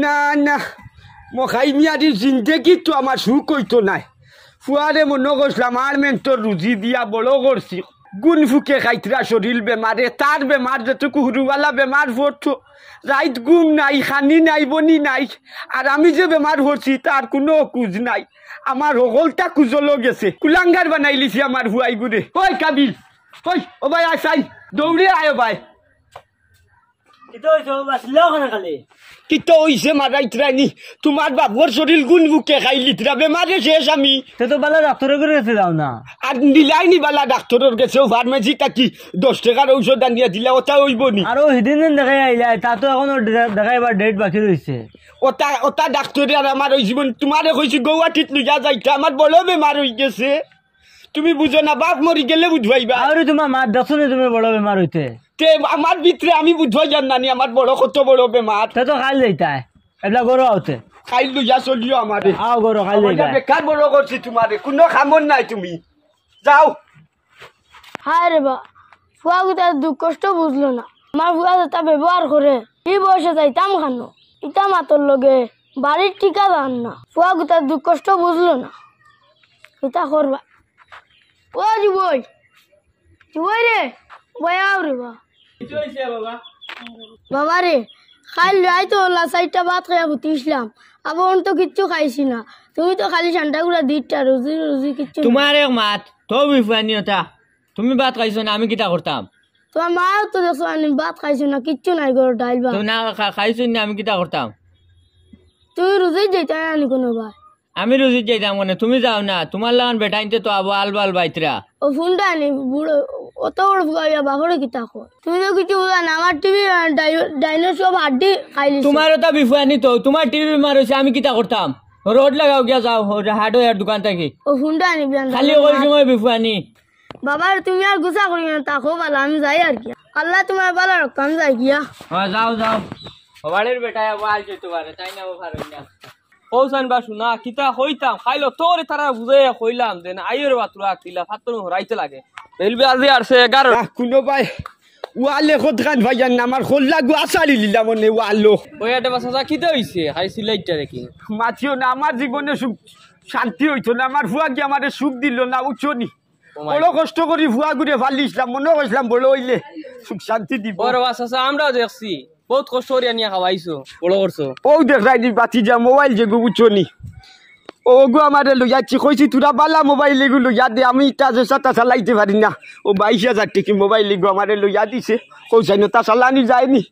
না না মখাই মিয়ারি জিন্দেগি তো আমার সুখ হইতো নাই ফুয়ারে মনে করছিলাম আর মেন্টর রুজি দিয়া বড় করছি গুণ ফুকে খাইতরা শরীর বেমারে তার বেমার যেটুকু হুরুওয়ালা বেমার পড়তো রাইত ঘুম নাই খানি নাই বনি নাই আর আমি যে বেমার হচ্ছি তার কোনো কুজ নাই আমার হগলটা কুজলো গেছে কুলাঙ্গার বানাই লিছি আমার হুয়াই গুড়ে ওই কাবিল ওই ও ভাই আসাই দৌড়ে আয় ভাই কিতো হইছে মারাইতরানি তোমার বাবুর শরীর গুণ বুকে খাইলি তরা বেমারে শেষ আমি তো বালা ডাক্তারের কাছে যাও না আর দিলাইনি বালা ডাক্তারের কাছে ফার্মেসি থাকি 10 টাকার ঔষধ আনিয়া দিলা ওটা হইব নি আর সেদিন দেখাই আইলা তা তো এখনো দেখাইবার ডেট বাকি রয়েছে ওটা ডাক্তারে আর আমার ওই জীবন তোমারে কইছি গৌহাটিত লইয়া যাইতে আমার বড় বেমার হয়ে গেছে তুমি বুঝো না বাপ মরি গেলে বুঝবাইবা আর তোমার মা দেখো না তুমি বড় বেমার হইতে তে আমার ভিতরে আমি বুঝবাই জান নানি আমার বড় কত বড় বেমার তা তো খাইল যাইতাই এবলা গরো আউতে খাইল লইয়া চলিও আমারে আও গরো খাইল যাইতাই বেকার বড় করছি তোমারে কোনো খামন নাই তুমি যাও হায় রে বা ফুয়া গুতার দুঃখ কষ্ট বুঝলো না আমার ফুয়া তা ব্যবহার করে এই বয়সে যাইতাম খানো ইটা মাতর লগে বাড়ির ঠিকা দান না ফুয়া গুতার দুঃখ কষ্ট বুঝলো না ইটা করবা ও যুবই যুবই রে বয়াও রে বা বাবা রে খাইল আই তো লাসাইটা ভাত খাইয়া বুতিছিলাম আবার তো কিচ্ছু খাইছি না তুমি তো খালি ঠান্ডাগুলা দিটা রুজি রুজি কিচ্ছু তোমার এক মাত তো বিফানিয়তা তুমি ভাত খাইছো না আমি কিটা করতাম তোমার মাও তো দেখো আমি ভাত খাইছো না কিচ্ছু নাই গো ডাইল ভাত তো না খাইছো না আমি কিটা করতাম তুই রুজি যেতে আনি কোনো ভাই আমি রুজি যাইতাম মানে তুমি যাও না তোমার লাগান বেটাইতে তো আবো আলবাল বাইতরা ও ফোনটা আনি বুড়ো অত বড় ফুয়া বাঘরে কি তাকো তুমি তো কিছু বুঝা না আমার টিভি ডাইনোসর হাড্ডি খাইলি তোমারও তো বিফানি তো তোমার টিভি বেমার হইছে আমি কিটা করতাম রোড লাগাও গিয়া যাও হার্ডওয়্যার দোকান থেকে ও ফোনটা আনি বিয়ান খালি ওই সময় বিফানি বাবা তুমি আর গুসা করি না তাকো ভালো আমি যাই আর কি আল্লাহ তোমার ভালো রাখো আমি যাই গিয়া হ্যাঁ যাও যাও বাড়ির বেটায় আবার যেতে পারে তাই না ও পারে না পৌঁছান বা শুনা কিতা হইতাম খাইলো তোর তারা বুঝে কইলাম যে না আইয়ের বাতুরা কিলা ফাতন হরাইতে লাগে রেলবে আজি আসছে 11 কোনো ভাই ওয়ালে খোদখান ভাইয়ান আমার খোল্লা গো আসালি লিলা মনে ওয়ালো ওইটা বাসা কিতা হইছে খাইছিল এইটা দেখি মাছিও না আমার জীবনে সুখ শান্তি হইতো না আমার ফুয়া কি আমারে সুখ দিল না উচ্চনি বড় কষ্ট করি ফুয়া ঘুরে ফালিছিলাম মনে করছিলাম বড় হইলে সুখ শান্তি দিব বড় বাসা আমরাও দেখছি বহুত কষ্ট করিয়া নিয়ে খাওয়াইছো বড় করছো ও দেখাই দি বাতি যা মোবাইল যে গো উচ্চনি ও গো আমারে লইয়াচ্ছি কইছি তোরা বালা মোবাইল এগুলো লইয়া দে আমি তাজে সাতা চালাইতে পারি না ও 22,000 টাকা মোবাইল এগুলো আমারে লইয়া দিছে কইছাই না তা চালানি যায়নি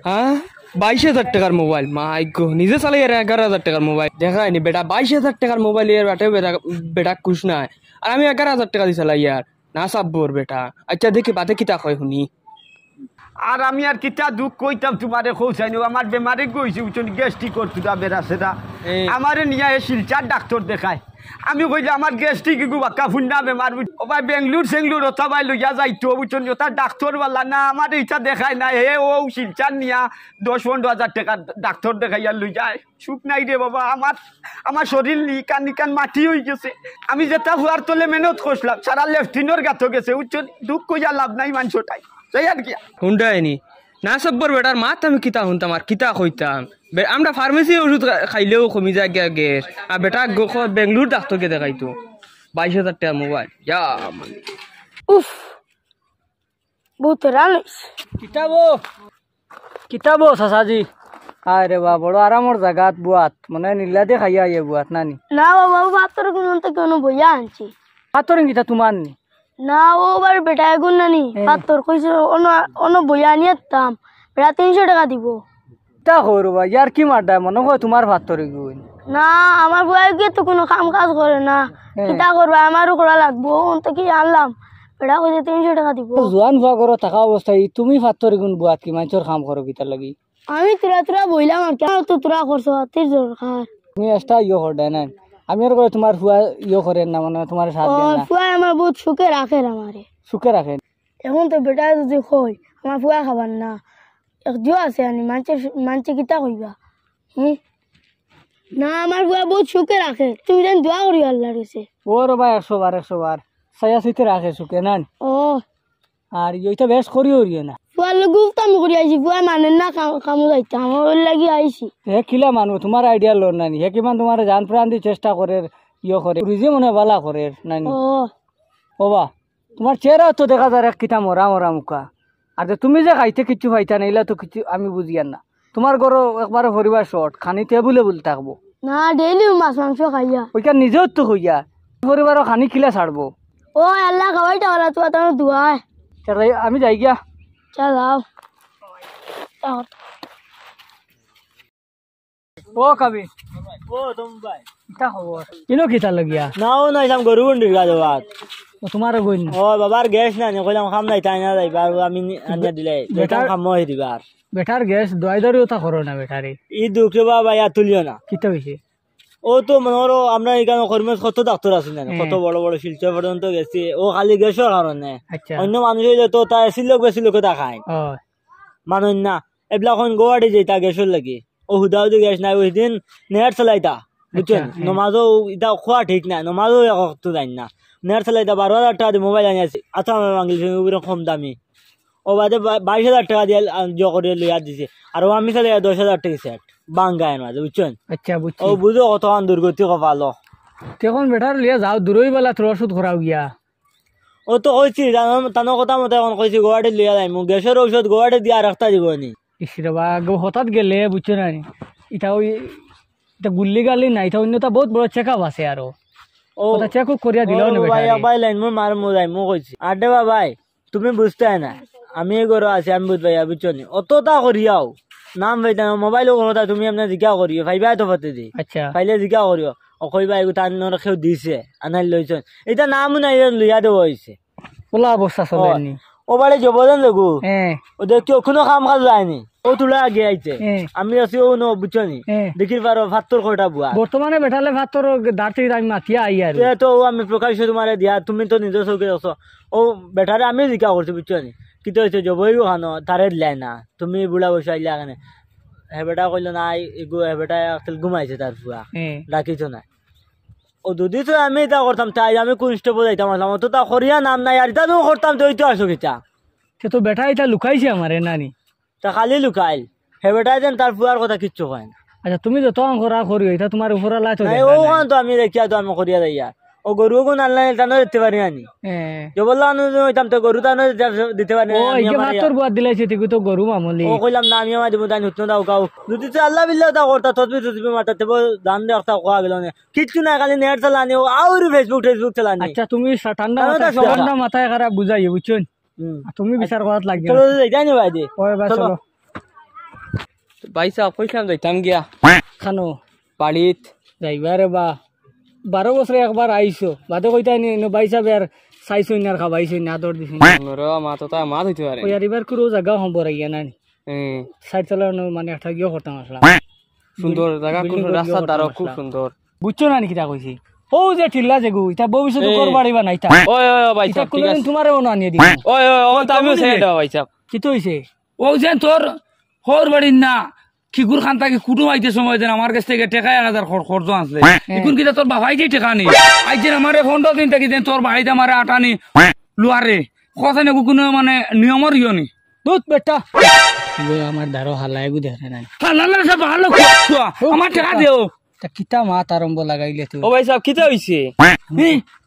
হ্যাঁ 22,000 টাকার মোবাইল মাই গো নিজে চালাই 11,000 টাকার মোবাইল দেখায়নি বেটা 22,000 টাকার মোবাইল এর বাটে বেটা খুশ না আর আমি 11,000 টাকা দিয়ে চালাই ইয়ার না সাব্বর বেটা আচ্ছা দেখি বাতে কিতা কয় শুনি আর আমি আর কিতা দুঃখ কইতাম তোমারে কইছাইনি আমার বেমারে গইছি উচ্চনি গ্যাস্ট্রিক করতুরা বেরাছেরা আমারে নিয়া এ শিলচার ডাক্তার দেখায় আমি কইলে আমার গ্যাস্ট্রিক গু বাক্কা ফুন্ডা বেমার ও ভাই বেঙ্গলুর সেঙ্গলুর ওটা ভাই লইয়া যাইতো বুঝছেন ওটা ডাক্তার বলা না আমার এইটা দেখায় না হে ও শিলচার নিয়া 10-15,000 টাকা ডাক্তার দেখাইয়া লই যায় সুখ নাই রে বাবা আমার শরীর নিকান নিকান মাটি হয়ে গেছে আমি যেটা হুয়ার তলে মেহনত করছিলাম সারা লেফটিনোর গাতো গেছে উচ্চন দুঃখ কইয়া লাভ নাই মানুষটাই তাই আর কি হুন্ডায়নি না সব্বর বেটার মাত আমি কিতা শুনতাম আর কিতা কইতাম আমরা ফার্মেসি ওষুধ খাইলেও কমি যায় গ্যাস আর বেটা বেঙ্গলুর ডাক্তারকে দেখাইতো 22,000 টাকা মোবাইল উফ বহুত রানিস কিতাবো চাচাজি আরে বা বড় আরামর জায়গাত বুয়াত মানে নীলাতে খাইয়া আইয়ে বুয়াত নানি না বাবা ভাতর কোনো বইয়া আনছি পাতর কিতা তোমার নি না ও বার বেটা এগুন নানি ভাতর কইছে অন্য বইয়া নিয়ে দাম বেটা 300 টাকা দিব তা করবা ইয়ার কি মারডা মনে হয় তোমার পাতর গুণ না আমার বইয়া গিয়ে তো কোনো কাম কাজ করে না কিতা করবা আমারও করা লাগবো তো কি আনলাম বেটা কইছে 300 টাকা দিব জোয়ান বুয়া করো টাকা অবস্থায় তুমি পাতর গুণ বুয়াত কি মানুষের কাম করো কিতার লাগি আমি তোরা বইলাম আর কেন তো তোরা করছো তোর দরকার তুমি এক্সট্রা করডা না আমি আর তোমার ফুয়া করেন না মানে তোমার সাথ দেন না ফুয়া আমার বহুত সুখে রাখে আমারে সুখে রাখেন এখন তো বেটা যদি কই আমার ফুয়া খাবার না একজো আছে আনি মানছে কিতা কইবা না আমার ফুয়া বহুত সুখে রাখে তুমি যেন দোয়া করি আল্লাহর কাছে ওর ভাই 100 বার সায়া সিতে রাখে সুখে না ও আর এইটা বেশ করিও না ফুয়ার লোক আমি করে আইছি ফুয়া মানে না কামো যাইতে আমার ওর লাগি আইছি হে কিলা মানুষ তোমার আইডিয়া লোন নানি হে কিমান তোমার জান প্রাণ দি চেষ্টা করে ইয়ে করে রুজি মনে বালা করে নানি ও বাবা তোমার চেহারা তো দেখা যায় কিতা মরা মরা মুখা আর যে তুমি যে খাইতে কিছু পাইতা না এলা তো কিছু আমি বুঝিয়ান না তোমার ঘর একবারে পরিবার শর্ট খানি টেবুল থাকবো না ডেইলি মাছ মাংস খাইয়া ওইখান নিজেও তো হইয়া পরিবারও খানি খিলা ছাড়বো ও আল্লাহ খাওয়াইটা ওরা তো তোমার দুয়ায় আমি যাই গিয়া চা যাও ও কবি ও তুমি ভাই কিতা খবর ইনো কিতা লগিয়া নাও না যাম গরু বন্ডির কাজ বাদ ও তোমার বইন ও বাবার গ্যাস না কইলাম খাম নাই তাই না যাইবার আমি আনিয়া দিলে বেটার খাম হই দিবার বেটার গ্যাস দয় দরিও তা করো না বেটারে ই দুঃখ বাবা ইয়া তুলিও না কিতা হইছে ও তো মনে আমরা এখানে কর্মে কত ডাক্তার আছে না কত বড় বড় শিলচর পর্যন্ত গেছি ও খালি গ্যাসের কারণে আচ্ছা অন্য মানুষ হইলে তো তাই সিলোক বেশি লোক দেখায় ও মানুষ না এবলা এখন গোয়াড়ি যেটা গ্যাসের লাগি ও হুদাও যে গ্যাস নাই ওই দিন নেট চালাইতা বুঝছেন নমাজও এটা খোয়া ঠিক না নমাজও তো জানি না নেট চালাইতা 12,000 টাকা দিয়ে মোবাইল আনিয়েছি আচ্ছা আমার বাঙালি কম দামি ও বাদে 22,000 টাকা দিয়ে করে লইয়া দিছে আর ও আমি চালাই 10,000 টাকা সেট বাঙ্গায় মাঝে বুঝছেন আচ্ছা বুঝছি ও বুঝো কত দুর্গতি কপালো তখন বেটার লিয়া যাও দূরই বেলা তোর ওষুধ করাও গিয়া ও তো কইছি তানো কথা মতো এখন কইছি গোয়াড়ি লইয়া যাই মোক গ্যাসের ঔষধ গোয়াড়ি দিয়া রাখতা দিব নি ইসিরবা গো হঠাৎ গেলে বুঝছো না এটা ওই এটা গুল্লি গালি না এটা অন্যটা বহুত বড় চেক আপ আছে আরো ও ওটা চেক আপ করিয়া দিল না ভাই বেটা ভাই লাইন মোর মার মো যাই মো কইছি আডে ভাই তুমি বুঝতে না আমি গরো আছি আমি বুঝ ভাইয়া বুঝছো নি অতটা করিয়াও নাম ভাইতা মোবাইলও কথা তুমি এমনি জিজ্ঞা করিও ভাইবা তো পাতে দি আচ্ছা পাইলে জিজ্ঞা করিও ও কইবা এগু তার নরখেও দিছে আনাই লইছন এটা নাম নাই লইয়া দেব হইছে ওলা অবস্থা চলেনি ও বাড়ি জবদান লগু হ্যাঁ ও দেখি কোনো কাম কাজ যায়নি ও তোলা আগে আইছে হ্যাঁ আমি আছি ও ন বুঝছো নি হ্যাঁ দেখির পারো ৭২ কোটা বুয়া বর্তমানে বেটালে ভাত তোর দাঁড়তে আমি মাতিয়া আই আর এ তো আমি প্রকাশ তোমার দিয়া তুমি তো নিজের চৌকে আছো ও বেটারে আমি জিজ্ঞা করছি বুঝছো নি কিন্তু হয়েছে জবই খানো তারে দিলাই না তুমি বুড়া বসে আইলা এখানে হে বেটা কইল না হে বেটা ঘুমাইছে তার বুয়া ডাকিছো না ও যদি তো আমি এটা করতাম তাই আমি কোন স্টেপে যাইতাম আসলাম তো তা করিয়া নাম নাই আর এটা তো করতাম তো ওই তো আসো কিতা তো বেটা এটা লুকাইছে আমারে নানি তা খালি লুকাইল হে বেটাই যেন তার বুয়ার কথা কিচ্ছু কয় না আচ্ছা তুমি যত করা করি এটা তোমার উপর লাই তো ও কারণ তো আমি দেখিয়া তো আমি করিয়া যাইয়া ও গরু কোন আল্লাহ টানো দিতে পারি আনি যে বললাম হইতাম তো গরু টানো দিতে পারি ও এই যে মাত্র বুয়া দিলাইছে তুই তো গরু মামলি ও কইলাম না আমি আমার দিব তাই নুতন দাও কাও যদি তো আল্লাহ বিল্লাহ তা করতা তসবি মারতে দান দে একটা কোয়া গেল না কিচ্ছু না খালি নেট চালানি ও আর ফেসবুক চালানি আচ্ছা তুমি ঠান্ডা মাথায় খারাপ বুঝাই বুঝছেন তুমি বিচার করাত লাগবে চলো যাই নি ভাই দি ওই বা চলো ভাই সাহেব কইলাম যাইতাম গিয়া খানো বাড়িত যাইবারে বা 12 বছরে একবার আইছো বাদে কইতাই নি ভাই সাহেব আর চাইছো না খাবাইছো না আদর দিছ র মা তো তা মাত হইতে পারে ওই আর এবার করো জায়গা সম্পর আইয়া না সাইড চালানো মানে একটা গিয়ে করতাম আসলাম সুন্দর জায়গা কোন রাস্তা দ্বারা খুব সুন্দর বুঝছো না কিটা কইছি ও যে ঠিল্লা যেগু এটা ভবিষ্যতে করবাড়িবা না এটা ওই ভাই সাহেব ঠিক আছে তোমারও না আনিয়ে দিই ওই তো আমিও সেটা ভাই সাহেব কি তো হইছে ও যে তোর হর বাড়ির না খিকুর খান তাকে কুটুম আইতে সময় দেন আমার কাছ থেকে টেকা 1,000 খরচ আসলে এখন কিনা তোর বাবাই যে টেকা নেই আইজেন আমার 15 দিন থেকে দেন তোর বাড়িতে আমার আটানি লুয়ারে কথা নেই কোনো মানে নিয়মর ইয় নি দুধ বেটা আমার দারো হালাই গু দেখে নাই হালালে সব ভালো আমার টেকা দেও তা কিতা মাত আরম্ভ লাগাইলে তুই ও ভাই সাহেব কিতা হইছে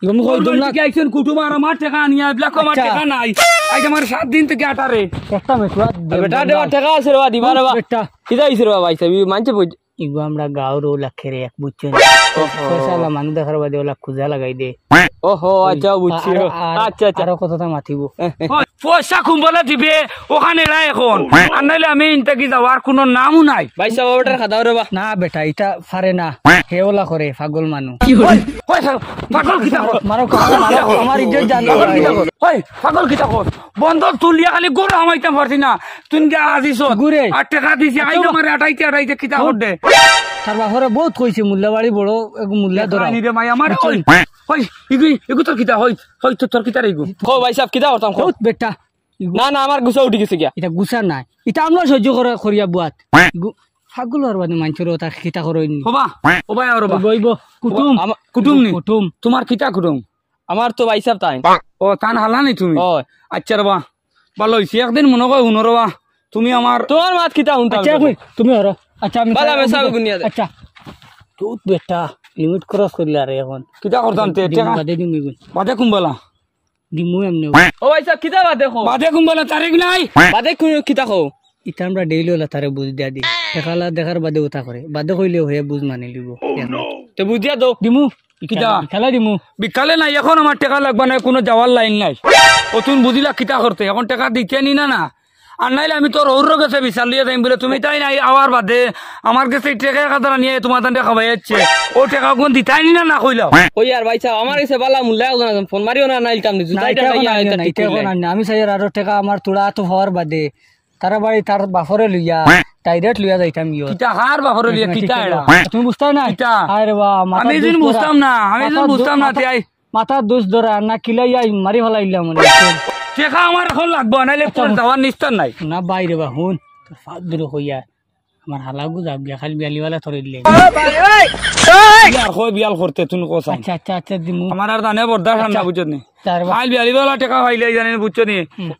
ইগম কই দম না আইছেন কুটুম আর আমার টেকা নিয়া ব্ল্যাক আমার টেকা নাই আইজ আমার 7 দিন থেকে আটারে একটা মেকুয়া বেটা দেওয়া টাকা আছে রে দিবা রে বেটা কিতা হইছে রে ভাই সাহেব মানছে ইগো আমরা গাঁওর লাখের এক বুঝছেন পয়সা মানুষ দেখার বাদে ওলা খুঁজা লাগাই দে ওহো আচ্ছা বুঝছি আচ্ছা আচ্ছা আরো কথাটা মাতিব পয়সা কুম্বলে দিবে ওখানে নাই এখন আর নাইলে আমি ইনতাকি যাওয়ার কোনো নামও নাই ভাই সাহেব ওটার খাদাও রে বা না বেটা এটা পারে না হে ওলা করে পাগল মানুষ পাগল কিতা কর মারো আমার ইজ্জত জান পাগল কিতা কর বন্ধ তুলিয়া খালি গরু আমাইতাম পারছি না তুই গা আজিস গুরে 8 টাকা দিছি আইলো মারে আটাইতে কিতা করতে তার বাহরে বহুত কইছে মুল্লাবাড়ি বড় মুল্লা ধরা নি রে মাই আমার ওই ওই ইগু তোর কিতা হই তোর কিতা রে ইগু ও ভাই সাহেব কিতা করতাম বহুত বেটা না না আমার গুছা উঠি গেছে গিয়া এটা গুছা নাই এটা আমরা সহ্য করে করিয়া বুয়াত ফাগুলর বাদে মানুষের ওটা খিতা করইনি হবা ও ভাই আর বইব কুটুম কুটুম নি কুটুম তোমার কিতা কুটুম আমার তো ভাই সাহেব তাই ও তান হালা নি তুমি ও আচ্ছা রে বা ভালো হয়েছে একদিন মনে কয় শুনরবা তুমি আমার তোমার মাত কিতা শুনতাম আচ্ছা কই তুমি হরো আচ্ছা আমি বালা মেসা গুনিয়া দে আচ্ছা তুই বেটা লিমিট ক্রস করলি আর এখন কিতা করতাম তে টেকা বাদে দিমু গুণ বাদে কুম্বলা দিমু এমনি ও ভাই সাহেব কিতা বাদে দেখো বাদে কুম্বলা তারিখ নাই বাদে কিতা কও ইটা আমরা ডেইলি হলা তারে বুঝ দিয়া দি দেখালা দেখার বাদে উঠা করে বাদে কইলে হয়ে বুঝ মানে লিব তে বুঝিয়া দাও দিমু কিতা খেলা দিমু বিকালে নাই এখন আমার টাকা লাগবে না কোনো যাওয়ার লাইন নাই ও তুমি বুঝিলা কিতা করতে এখন টাকা দিতে নি না আর নাইলে আমি তোর ওর গেছে বিচার লিয়ে যাইম বলে তুমি তাই নাই আওয়ার বাদে আমার কাছে টাকা কাদারা নিয়ে তোমার তান্ডে খাওয়াই যাচ্ছে ও টাকা কোন দিতাই নি না কইলাও ওই আর ভাই সাহেব আমার কাছে বালা মূল্য ফোন মারিও না নাইলতাম নি জুতাইটা আমি চাই আরো টাকা আমার তোড়া তো হওয়ার বাদে তারা বাড়ি তার বাফরে লইয়া ডাইরেক্ট লইয়া যাইতাম ইয়ো কিতা হার বাপরে লিয়ে কিতা এডা তুমি বুঝতাই না কিতা? আরে বাহ আমি যেন বুঝতাম না আমি যেন বুঝতাম না তাই মাথা দোষ ধরা না কিলাইয়া মারি ফেলাইলাম মানে টাকা আমার এখন লাগবে নাইলে তোর যাওয়ার নিস্তার নাই না বাইরে বা হুন তোর ফাঁক দূরে হইয়া আমার হালাগু যাব গিয়া খালি বিয়ালিওয়ালা ধরে দিলে বিয়াল কই বিয়াল করতে তুমি কোসা আচ্ছা আচ্ছা আচ্ছা দিমু আমার আর দানে বর্দার না বুঝছ নি তার ফাইল বিয়ালিওয়ালা টাকা পাইলে জানেন বুঝছ নি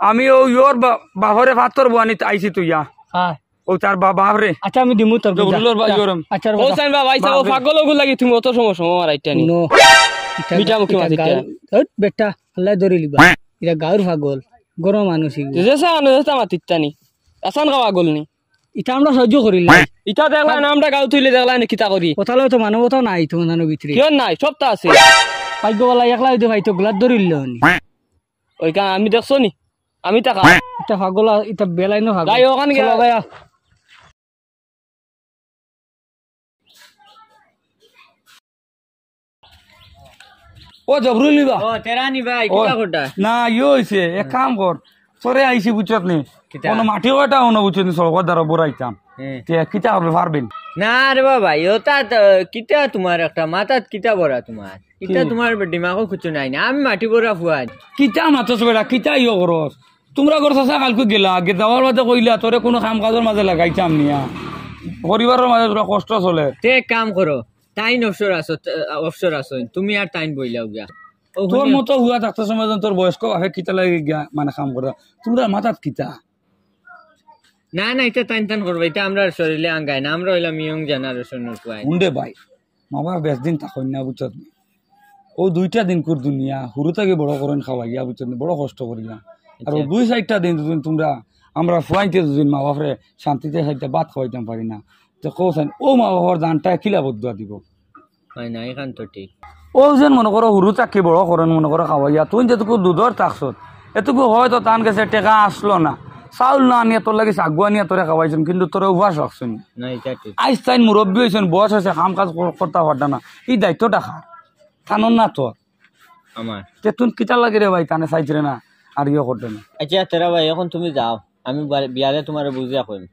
আমি ও ইয়োর বাহরে ভাতর বুয়ানি আইছি তুইয়া হ্যাঁ ও তার বাপরে আচ্ছা আমি দিমু তোর জবরুলোর বা ইয়োরম আচ্ছা ও সাইন ভাই সাহেব পাগল ওগুল লাগি তুমি অত সময় মারাইতা নি নো মিঠা মুখে মাঝিটা বেটা আল্লাহ ধরে লিবা এটা গাঁর পাগল গরম মানুষ যেসা যেসা মাতিতা নি আসান খাওয়া গল নি এটা আমরা সহ্য করিল ইটা দেখলা না আমরা গাও তুইলে দেখলা নি কিতা করি কোথাও তো মানবতা নাই তোমার জানো ভিতরে কিয় নাই সবটা আছে ভাগ্যবালা একলা হইতে ভাই তো গোলাত ধরিল ওই কারণ আমি দেখছো নি আমি টাকা এটা পাগল এটা বেলাই না গাই ওখান গেলা ও জবরুল লিবা ও তেরা নি ভাই ও, কিতা করতা না ইয়ে হইছে এক কাম কর তোরে আইছি বুঝছত নি কোন মাটি ওটা অন বুঝছত নি সরকার দ্বারা বড়াইতাম তে কিতা হবে পারবেন না রে বাবা ওটা কিতা তোমার একটা মাথাত কিতা বড়া তোমার কিতা তোমার দিমাগও কিছু নাই না আমি মাটি বড়া ফুয়াই কিতা মাতস বেড়া কিতা ইয়ে করস তোমরা করছ কালকে গেলা আগে যাওয়ার বাদে কইলা তোরে কোনো কাম কাজের মাঝে লাগাইতাম নিয়া পরিবারের মাঝে তোরা কষ্ট চলে তে এক কাম করো টাইন অফসর আছো তুমি আর টাইন বইলাও গিয়া তোর মতো হুয়া থাকতে সময় তোর বয়স্ক আহে কিতা লাগে গিয়া মানে কাম করা তোমরা মাথাত কিতা না না এটা টাইন টান করবো এটা আমরা শরীরে আঙ্গাই না আমরা হইলাম ইয়ং জেনারেশনের ফুয়াই উন্ডে ভাই মামা বেশ দিন থাকুন না বুঝছত নি ও দুইটা দিন কর দুনিয়া হুরু থেকে বড় করেন খাওয়া গিয়া বুঝছত নি বড় কষ্ট করিলাম আর ও দুই চারটা দিন দুদিন তোমরা আমরা ফুয়াইতে দুদিন মা বাপরে শান্তিতে খাইতে ভাত খাওয়াইতাম পারি না তো কৌছেন ও মা বাবার দানটা কিলা বদুয়া দিব হয় না এখান তো ঠিক ও যেন মনে করো হুরু চাকি বড় করেন মনে করো খাওয়াইয়া তুই যেটুকু দুধর থাকছত এটুকু হয়তো তান গেছে টেকা আসলো না চাউল না আনিয়া তোর লাগে আগুয়া নিয়ে তোরে খাওয়াইছেন কিন্তু তোরে উপাস রাখছেন না এটা ঠিক আইস তাইন মুরব্বী হয়েছেন বয়স হয়েছে কাম কাজ করতে পারতা না এই দায়িত্বটা খা থানন না তোর আমার তে তুই কিতা লাগে রে ভাই তানে চাইছে না আর ইয়ে করতে না আচ্ছা তেরা ভাই এখন তুমি যাও আমি বিয়ালে তোমার বুঝিয়া কইম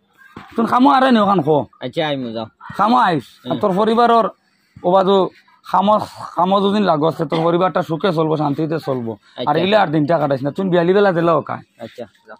তুই খামো আরে নি ওখান খো আচ্ছা আমি যাও খামো আইস আর তোর পরিবারের ওবাদু খামো দুদিন লাগছে তোর পরিবারটা সুখে চলবো শান্তিতে চলবো আর এগুলো আর দিনটা কাটাইস না তুই বিয়ালি বেলা দিলেও কায় আচ্ছা যাও